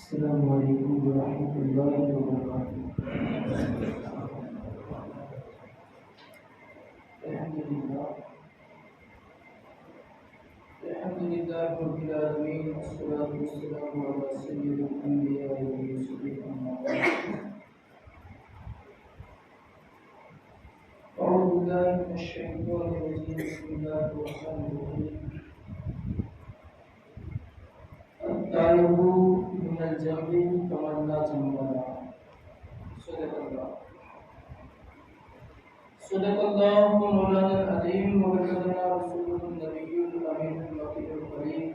السلام علیکم ورحمۃ اللہ وبرکاتہ۔ الحمد للہ رب العالمین، والصلاة والسلام علی سید الانبیاء والمرسلین، اما بعد۔ اعوذ باللہ من الشیطان الرجیم، بسم اللہ الرحمن الرحیم۔ الطالب من الجمع كمن لا جمع له۔ صدق الله مولانا العظيم، وبلغنا رسوله النبي الامين المكي الكريم،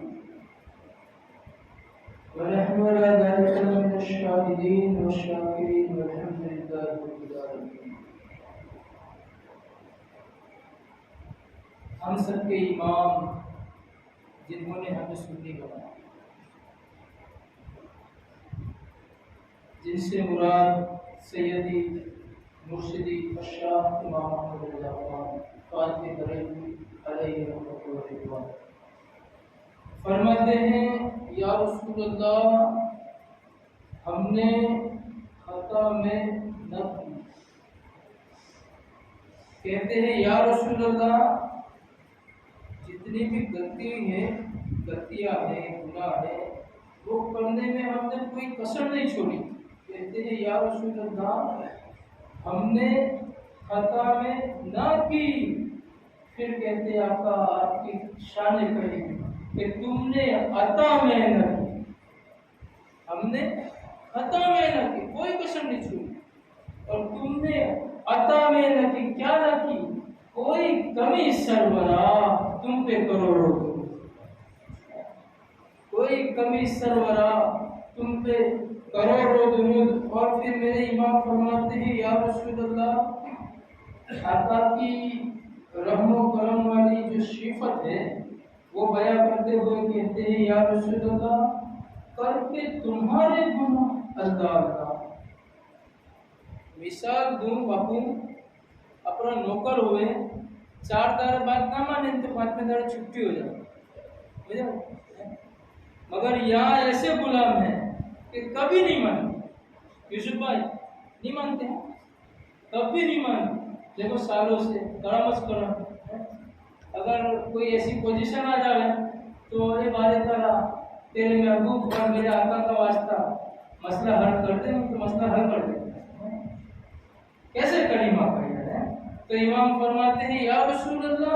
ونحن على ذلك من الشاهدين والشاكرين، والحمد لله رب العالمين۔ ہم سب کے امام جنہوں نے ہمیں سنی بنایا، جن سے مراد سیدی مرشدی الشاہ امام احمد رضا خان فاطمی بریلوی علیہ رحمۃ اللہ فرماتے ہیں، یا رسول اللہ ہم نے خطا میں نہ کی۔ کہتے ہیں یا رسول اللہ جتنی بھی غلطیاں ہیں گناہ ہیں، وہ کرنے میں ہم نے کوئی کسر نہیں چھوڑی۔ کہتے ہیں یا رسول اللہ ہم نے خطا میں نہ کی۔ پھر کہتے ہیں آقا آپ کی شان کریم کہ تم نے عطا میں نہ کی۔ ہم نے خطا میں نہ کی، کوئی کسر نہیں چھوڑی، اور تم نے عطا میں نہ کی، کیا نہ کی؟ کوئی کمی سرورا تم پہ کروڑوں، کوئی کمی سرورا تم پہ کروڑوں درود۔ اور پھر میرے امام فرماتے ہیں یا رسول اللہ آقا کی رحم و کرم والی جو صفت ہے وہ بیان کرتے ہوئے کہتے ہیں یا رسول اللہ کر کے تمہارے گناہ اللہ کا۔ مثال دوں، باپو اپنا نوکر ہوئے، 4 دار بات نہ مانے تو 5ویں دار چھٹی ہو جائے، مگر یہاں ایسے غلام ہیں کہ کبھی نہیں مانتے۔ یوسف بھائی نہیں مانتے ہیں، کبھی نہیں مانتے۔ دیکھو سالوں سے کرامت کرم، اگر کوئی ایسی پوزیشن آ جائے تو اے بارے تعالیٰ تیرے محبوب اور میرے آقا کا واسطہ مسئلہ حل کر دیں، تو مسئلہ حل کر دیں۔ کیسے کریمہ کریں؟ تو امام فرماتے ہیں یا رسول اللہ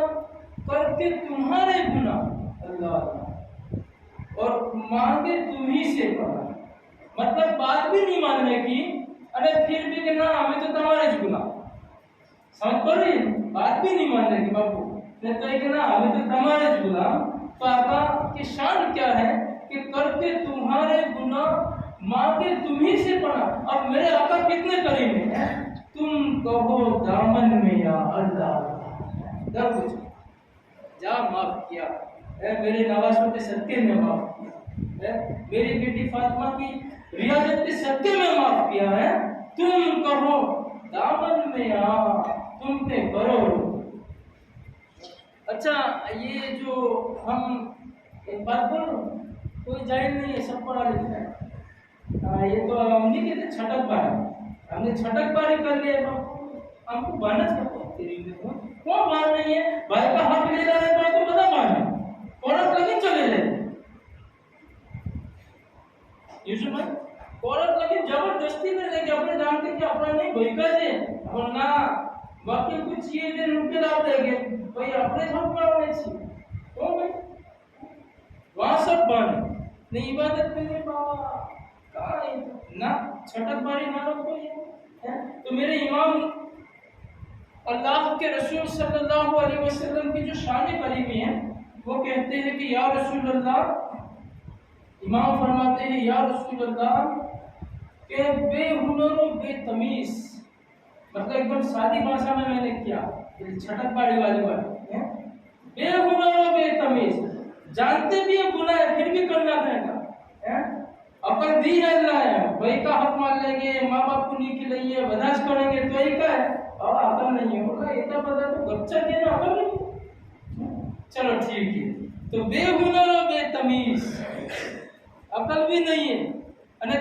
کر کے تمہارے گناہ اللہ اور مانگے تمہیں سے پڑا۔ مطلب بات بھی نہیں ماننے کی، ارے پھر بھی کہ نہ ہمیں تو تمہارے گناہ، سمجھ پڑ رہی ہے؟ بات بھی نہیں ماننے کی باپو، تو کہ نہ ہمیں تو تمہارے گناہ۔ تو آقا کی شان کیا ہے کہ کر کے تمہارے گناہ مانگے تمہیں سے پڑا۔ اب میرے آقا کتنے کریم ہیں، تم کہو دامن میں یا اللہ جا معاف کیا، میرے نوازوں کے صدقے میں معاف کیا، میری بیٹی فاطمہ کی ریاضت کے صدقے میں معاف کیا ہے۔ تم کہو دامن میں آ، تم پہ کرو۔ اچھا یہ جو ہم ایک بات بولو، کوئی جائز نہیں ہے، سب پڑھا لیتا ہے۔ یہ تو ہم نہیں کہتے چھٹک باری، ہم نے چھٹک باری کر لیا، ہم کو بانس کرتے کون بات نہیں ہے؟ بھائی کا حق لے رہا ہے تو بتا مانے عورت لگی چلے جائے یوسف بھائی، عورت لگی زبردستی میں لے کے اپنے جانتے کہ اپنا نہیں بھائی کا دے اور نہ باقی کچھ چیز دے روپے لاپ دے گے بھائی اپنے سب کا ہونے چاہیے کون بھائی وہاں سب بانے نہیں عبادت میں نہیں بابا کہاں ہے نہ چھٹک باری نہ رکھو یہ۔ تو میرے امام اللہ کے رسول صلی اللہ علیہ وسلم کی جو شان کریمی ہے وہ کہتے ہیں کہ یا رسول اللہ، امام فرماتے ہیں یا رسول اللہ کہ بے ہنر و بے تمیز، مطلب ایک دم سادی بھاشا میں نے کیا چھٹک باری والی بات، بے ہنر و بے تمیز، جانتے بھی ہے گناہ ہے پھر بھی کرنا رہے گا، عقل دی ہے اللہ ہے، بھائی کا حق مان لیں گے، ماں باپ کو نہیں کھلائیے، بداش کریں گے تو ہی کا ہے اور عقل نہیں ہے، ہوگا اتنا پتا تو بچہ دینا عقل نہیں ہے۔ چلو ٹھیک ہے، تو بے ہنر و بے تمیز، عقل بھی نہیں ہے અને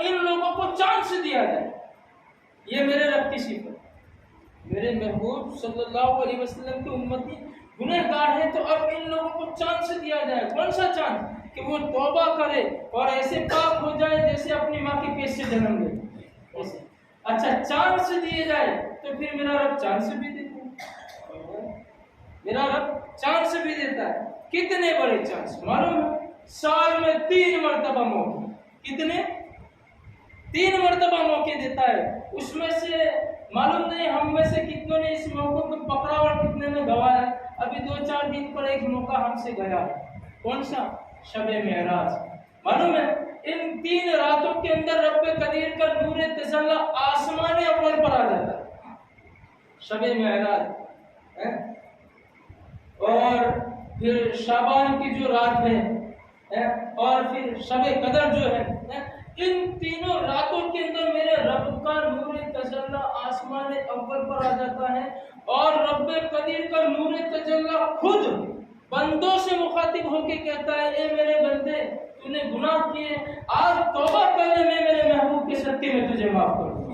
ان لوگوں کو چانس دیا جائے. یہ میرے رب کی صفت. میرے محبوب صلی اللہ علیہ وسلم کی امتی گنہگار ہیں، تو اب ان لوگوں کو چانس دیا جائے. کون سا چانس؟ کہ وہ توبہ کرے اور ایسے پاک ہو جائے جیسے اپنی ماں کے پیٹ سے جنم لے. اچھا چانس دیے جائے تو پھر میرا رب چانس بھی دیتا ہے. میرا رب چانس بھی دیتا ہے. کتنے بڑے چانس معلوم ہے؟ سال میں 3 مرتبہ موقع. کتنے؟ 3 مرتبہ موقع دیتا ہے. اس میں سے معلوم نہیں ہم میں سے کتنوں نے اس موقع کو پکڑا اور کتنے نے گوایا. ابھی 2-4 دن پر ایک موقع ہم سے گیا. کون سا؟ شب معراج. معلوم ہے ان 3 راتوں کے اندر رب قدیر کا نور تجلی آسمان اول پر آ جاتا ہے. شب معراج اور پھر شعبان کی جو رات ہے اور پھر شب قدر جو ہے، ان تینوں راتوں کے اندر میرے رب کا نور تجلی آسمان اول پر آ جاتا ہے اور رب قدیر کا نور تجلی خود بندوں سے مخاطب ہو کے کہتا ہے اے میرے بندے تو نے گناہ کیے، آج توبہ کر لے، میں میرے محبوب کے صدقے میں تجھے معاف کر دوں.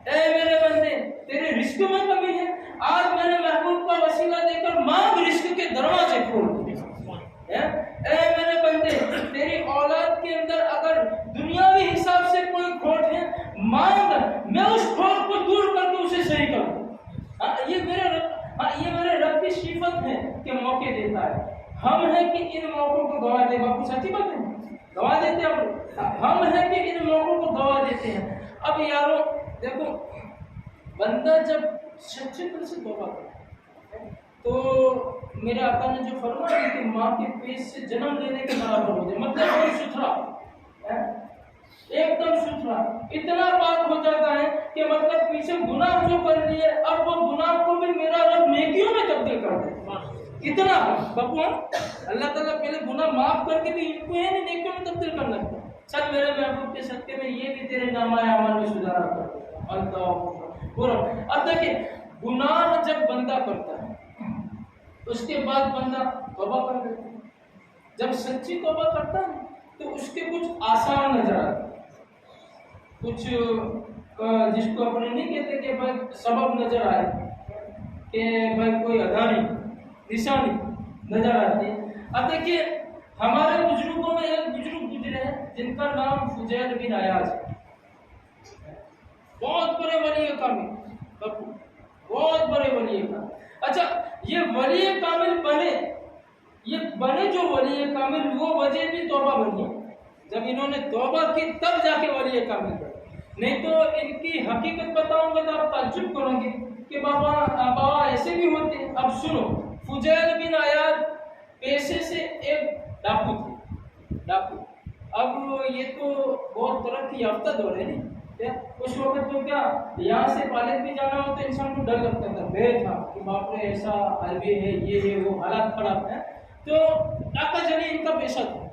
اے میرے بندے تیرے رزق میں کمی ہے، آج میرے محبوب کا وسیلہ دے کر مانگ، رزق کے دروازے کھول دے. اے میرے بندے تیری اولاد کے اندر اگر دنیاوی حساب سے کوئی کھوٹ ہے، مانگ، میں اس کھوٹ کو دور کر کے اسے صحیح کر دوں. یہ میرے رب کی صفت ہے کہ موقع دیتا ہے. ہم ہیں کہ ان موقعوں کو گوا دے. باپو سچی بات ہے، گوا دیتے ہیں. ہم ہیں کہ ان موقعوں کو گوا دیتے ہیں. اب یارو دیکھو، بندہ جب سچے دل سے توبہ کرتا ہے تو میرے آقا نے جو فرمایا کہ ماں کے پیٹ سے جنم لینے کے برابر ہو جائے، مطلب ایک ستھرا، ایک دم ستھرا، اتنا پاک ہو جاتا ہے کہ مطلب پیچھے گناہ جو کر لیے اب وہ گناہ کو بھی میرا رب نیکیوں میں تبدیل کر دے. اتنا بپو اللہ تعالیٰ پہلے گناہ معاف کر کے بھی ان کو ہے نیکیوں میں تبدیل کر لگتا ہے. چل میرے محبوب کے صدقے میں یہ بھی تیرے نامہ اعمال میں سدھارا کر دے. اب دیکھیں گناہ جب بندہ کرتا ہے اس کے بعد بندہ توبہ کر دیتا ہے. جب سچی توبہ کرتا ہے تو اس کے کچھ آسان نظر آتے ہیں، کچھ جس کو اپنے نہیں کہتے کہ بھائی سبب نظر آئے کہ بھائی کوئی ادانی نشانی نظر آتی ہے. اب دیکھیے ہمارے بزرگوں میں ایک بزرگ گزرے ہیں جن کا نام فضیل بن عیاض ہے. بہت بڑے ولی کامل، بہت بڑے ولی کامل. اچھا یہ ولی کامل بنے جو ولی کامل وہ وجہ بھی توبہ بنی. جب انہوں نے توبہ کی تب جا کے ولی کامل بنے. نہیں تو ان کی حقیقت بتاؤں گا تو آپ تعجب کرو گے کہ بابا ایسے بھی ہوتے ہیں. اب سنو، فضیل بن عیاض پیشے سے ایک ڈاکو تھے. اب یہ تو بہت ترقی یافتہ دور ہے نہیں. اس وقت تو کیا یہاں سے پالت بھی جانا ہو تو انسان کو ڈر لگتا تھا، بے تھا کہ باپ رے ایسا حربے ہے، یہ ہے، وہ حالات خراب ہے. تو ڈاکہ جنی ان کا پیشہ تھا،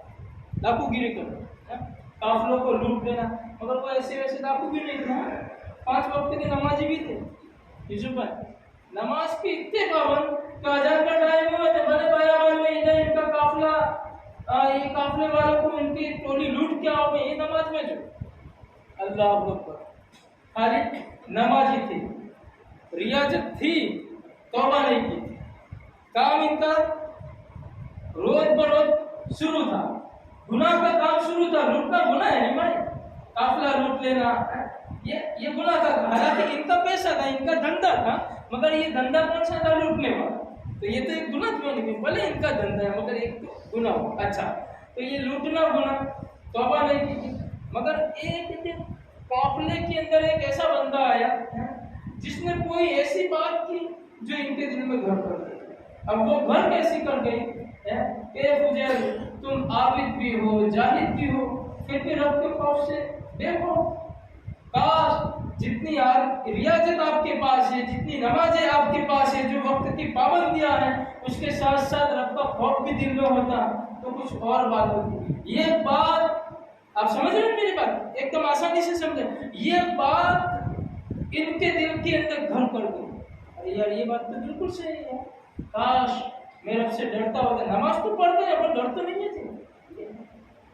ڈاکو گیری کرنا، قافلوں کو لوٹ لینا. مگر وہ ایسے ویسے ڈاکو بھی نہیں تھا، 5 وقت کے نمازی بھی تھے. یوسف بھائی نماز کے اتنے پابند کہ اذان کا ٹائم ہوا تو بڑے بیابان میں ادھر ان کا قافلہ، یہ قافلے والوں کو ان کی ٹولی لوٹ کے آؤ گے یہ نماز میں جو. اللہ اکبر. خالی نمازی تھی، ریاضت تھی، توبہ نہیں کی تھی. کام ان کا روز بروز شروع تھا، گناہ کا کام شروع تھا. لوٹنا گناہ ہے نہیں بھائی، قافلہ لوٹ لینا یہ گناہ کا. حالانکہ ان کا پیسہ تھا، ان کا دھندا تھا، مگر یہ دھندا کون سا تھا؟ لوٹنے والا. تو یہ تو ایک گناہ کیوں نہیں، بھلے ان کا دھندا ہے مگر ایک گناہ ہو. اچھا تو یہ لوٹنا گناہ، توبہ نہیں کی. مگر ایک قافلے کے اندر ایک ایسا بندہ آیا جس نے کوئی ایسی بات کی جو ان کے دل میں گھر کر گئی. اب وہ گھر کیسی کر گئی کہ فضیل تم عابد بھی ہو، جاہد بھی ہو، پھر بھی رب کے خوف سے دیکھو. کاش جتنی ریاضت آپ کے پاس ہے، جتنی نمازیں آپ کے پاس ہے، جو وقت کی پابندیاں ہیں، اس کے ساتھ ساتھ رب کا خوف بھی دل میں ہوتا تو کچھ اور بات ہوتی. یہ بات آپ سمجھ رہے ہیں میری بات؟ ایک دم آسانی سے سمجھیں. یہ بات ان کے دل کے اندر گھر کر گئی. ارے یار یہ بات تو بالکل صحیح ہے، کاش میں رب سے ڈرتا ہوتا. نماز تو پڑھتے ہیں پر ڈر تو نہیں ہے.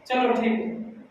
چلو ٹھیک ہے،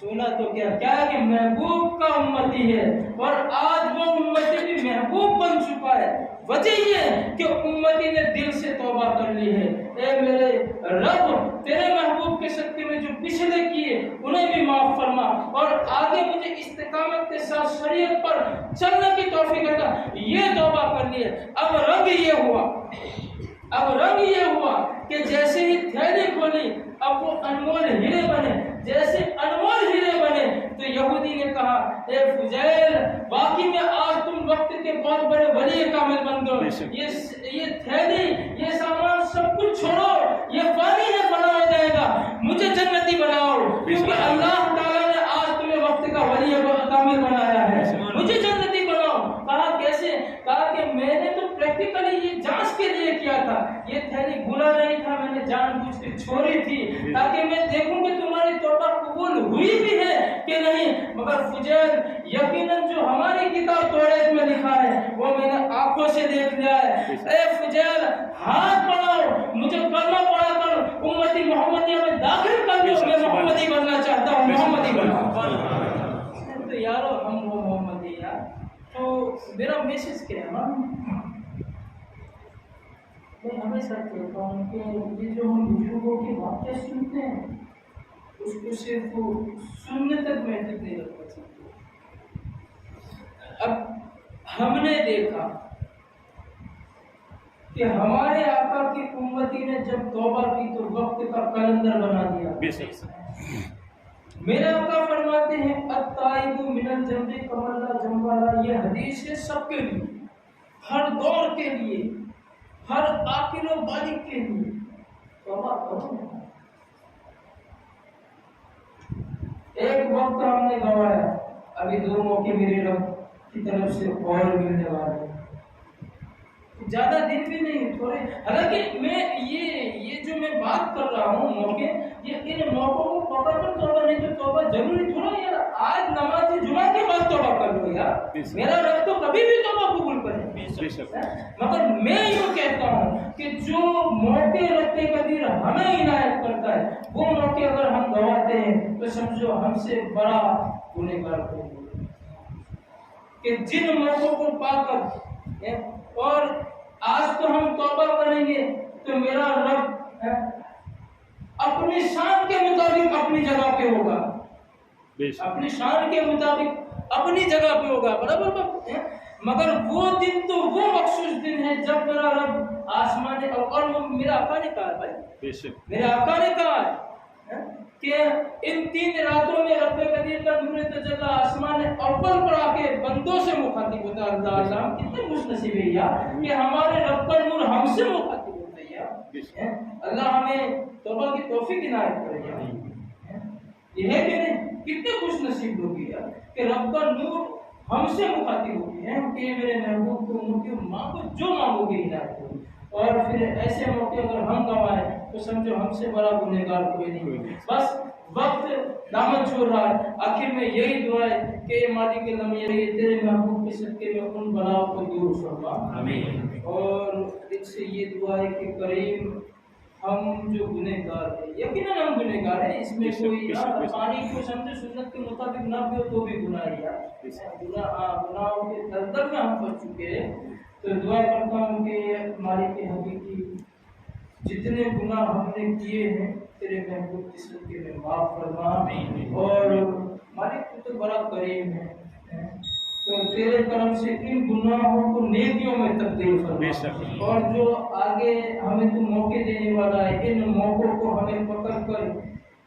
سنا تو کیا کہ محبوب کا امتی ہے اور آج وہ امتی بھی محبوب بن چکا ہے. وجہ یہ ہے کہ امتی نے دل سے توبہ کر لی ہے. اے میرے رب تیرے محبوب کے صدقے میں جو پچھلے کیے انہیں بھی معاف فرما اور آگے مجھے استقامت کے ساتھ شریعت پر چلنے کی توفیق عطا. یہ توبہ کر لی ہے. اب رنگ یہ ہوا کہ جیسے ہی تھیلی کھولی اب وہ انمول ہیرے بنے. جیسے انمول ہیرے بنے تو یہودی نے کہا اے فضیل واقعی میں آج تم وقت کے بہت بڑے ولی کامل بن گئے. یہ تھیلی یہ سامان سب کچھ چھوڑو, یہ فانی ہے فنا ہو جائے گا, مجھے جنتی بناؤ کیونکہ اللہ تعالیٰ نے آج تمہیں وقت کا ولی کامل بنایا ہے, مجھے جنتی بناؤ. کہا کیسے؟ کہا کہ میں نے تو پریکٹیکلی یہ جانچ کے لیے کیا تھا, یہ تھیلی گھلا نہیں تھا, میں نے جان بوجھ کے چھوڑی تھی تاکہ میں دیکھوں کہ تمہاری توبہ قبول ہوئی بھی ہے کہ نہیں. مگر فضیل یقیناً جو ہماری کتاب توریت میں لکھا ہے وہ میں نے آنکھوں سے دیکھ لیا ہے. اے فضیل ہاتھ بڑھاؤ, مجھے کلمہ پڑھا کر امتی محمدیہ میں داخل کر دو, میں محمدی بننا چاہتا ہوں, محمدی بننا. تو یارو ہم وہ محمدی یار. تو میرا میسج کیا ہے, میں ہمیشہ کہتا ہوں کہ یہ جو ہم بزرگوں کی باتیں سنتے ہیں اس کو صرف سننے تک محدود نہیں رکھنا چاہتے. اب ہم نے دیکھا کہ ہمارے آقا کی امتی نے جب توبہ کی تو وقت کا کلندر بنا دیا. میرے آقا فرماتے ہیں التائب من الذنب کمن لا ذنب له. یہ حدیث ہے سب کے لیے, ہر دور کے لیے, ہر عاقل و بالغ کے لیے. توبہ کرو. ایک وقت ہم نے گوایا, ابھی 2 موقع میرے رب کی طرف سے اور ملنے والے, زیادہ دن بھی نہیں تھوڑے. حالانکہ میں یہ جو میں بات کر رہا ہوں موقع, یہ ان موقعوں کو پکڑ کر توبہ نہیں تو توبہ ضروری تھوڑا یار. آج نماز جمعہ کے بعد توبہ کر لو یار, میرا رب تو کبھی بھی توبہ قبول کرے. مگر میں یوں کہتا ہوں کہ جو موقع رب قدیر ہمیں عنایت کرتا ہے وہ موقع اگر ہم گواتے ہیں تو سمجھو ہم سے بڑا گنہگار کوئی نہیں. کہ جن موقعوں کو پا کر اور آج تو ہم توبہ کریں گے تو میرا رب اپنی شان کے مطابق اپنی جگہ پہ ہوگا, اپنی شان کے مطابق اپنی جگہ پہ ہوگا, برابر. مگر وہ دن تو وہ مخصوص دن ہے جب میرا رب آسمان اور وہ میرا آقا نے کہا بھائی, میرے آقا نے کہا کہ ان 3 راتوں میں رب قدیر کا نور تجلی آسمان اول پر آ کے بندوں سے مخاطب ہوتا ہے. اللہ کتنے خوش نصیب ہے یار کہ ہمارے رب کا نور ہم سے مخاطب ہوتا ہے یار. اللہ ہمیں توبہ کی توفیق عنایت کرے یار. یہ ہے کہ نہیں, کتنے خوش نصیب لوگ یار کہ رب کا نور ہم سے مخاطب ہوتی ہے کہ میرے محبوب کو ان کی ماں کو جو مانگو گے عنایت کرو. اور پھر ایسے موقع اگر ہم گوائیں تو سمجھو ہم سے بڑا گنہگار کوئی نہیں. بس وقت دامن چھوڑ رہا ہے, آخر میں یہی دعا ہے کہ مالک لمحے تیرے محبوب کے صدقے میں ان بلاؤں کو دور فرما. آمین. اور دل سے یہ دعا ہے کہ کریم ہم جو گنہگار ہیں, یقیناً ہم گنہگار ہیں, اس میں کوئی پانی کو سمجھے سنت کے مطابق نہ بھی ہو تو بھی گناہ ہے یار. گناہوں کے دلدل میں ہم پھنس چکے ہیں. تو دعا کرتا ہوں کہ مالک حقیقی جتنے گناہ ہم نے کیے ہیں تیرے محبوب کی صدقے میں معاف فرما. اور مالک تو بڑا کریم ہے, تو تیرے کرم سے ان گناہوں کو نیکیوں میں تبدیل فرما. اور جو آگے ہمیں تو موقع دینے والا ہے ان موقعوں کو ہمیں پکڑ کر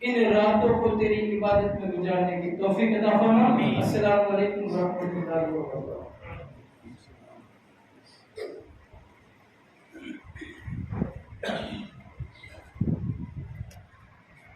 ان راتوں کو تیری عبادت میں گزارنے کی توفیق عطا فرما. السلام علیکم ورحمۃ اللہ وبرکاتہ.